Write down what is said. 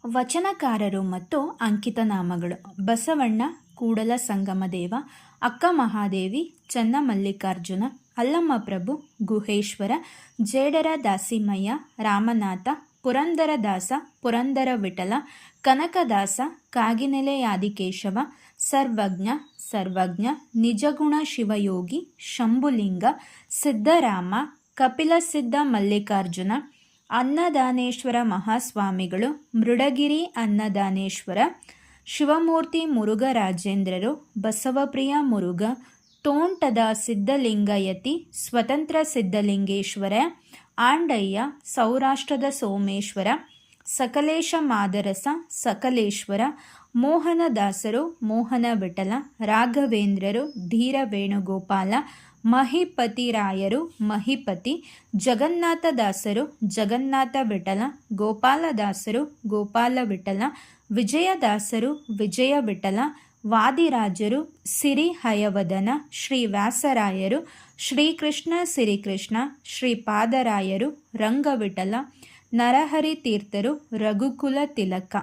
ವಚನಕಾರರು ಮತ್ತು ಅಂಕಿತನಾಮಗಳು: ಬಸವಣ್ಣ, ಕೂಡಲ ಸಂಗಮದೇವ, ಅಕ್ಕ ಮಹಾದೇವಿ, ಚನ್ನಮಲ್ಲಿಕಾರ್ಜುನ, ಅಲ್ಲಮ್ಮ ಪ್ರಭು, ಗುಹೇಶ್ವರ, ಜೇಡರ ದಾಸಿಮಯ್ಯ, ರಾಮನಾಥ, ಪುರಂದರದಾಸ, ಪುರಂದರ ವಿಠಲ, ಕನಕದಾಸ, ಕಾಗಿನೆಲೆಯಾದಿಕೇಶವ, ಸರ್ವಜ್ಞ, ಸರ್ವಜ್ಞ, ನಿಜಗುಣ ಶಿವಯೋಗಿ, ಶಂಭುಲಿಂಗ, ಸಿದ್ದರಾಮ, ಕಪಿಲಸಿದ್ಧ ಮಲ್ಲಿಕಾರ್ಜುನ, ಅನ್ನದಾನೇಶ್ವರ ಮಹಾಸ್ವಾಮಿಗಳು, ಮೃಡಗಿರಿ ಅನ್ನದಾನೇಶ್ವರ, ಶಿವಮೂರ್ತಿ ಮುರುಘರಾಜೇಂದ್ರರು, ಬಸವಪ್ರಿಯ ಮುರುಘ, ತೋಂಟದ ಸಿದ್ಧಲಿಂಗಯತಿ, ಸ್ವತಂತ್ರ ಸಿದ್ಧಲಿಂಗೇಶ್ವರ, ಆಂಡಯ್ಯ, ಸೌರಾಷ್ಟ್ರದ ಸೋಮೇಶ್ವರ, ಸಕಲೇಶ ಮಾದರಸ, ಸಕಲೇಶ್ವರ, ಮೋಹನದಾಸರು, ಮೋಹನ ವಿಠಲ, ರಾಘವೇಂದ್ರರು, ಧೀರ ವೇಣುಗೋಪಾಲ, ಮಹಿಪತಿರಾಯರು, ಮಹಿಪತಿ, ಜಗನ್ನಾಥದಾಸರು, ಜಗನ್ನಾಥ ವಿಠಲ, ಗೋಪಾಲದಾಸರು, ಗೋಪಾಲ ವಿಠಲ, ವಿಜಯದಾಸರು, ವಿಜಯ ವಿಠಲ, ವಾದಿರಾಜರು, ಸಿರಿ ಹಯವದನ, ಶ್ರೀ ವ್ಯಾಸರಾಯರು, ಶ್ರೀಕೃಷ್ಣ ಸಿರಿಕೃಷ್ಣ, ಶ್ರೀಪಾದರಾಯರು, ರಂಗವಿಠಲ, ನರಹರಿ ತೀರ್ಥರು, ರಘುಕುಲ ತಿಲಕ.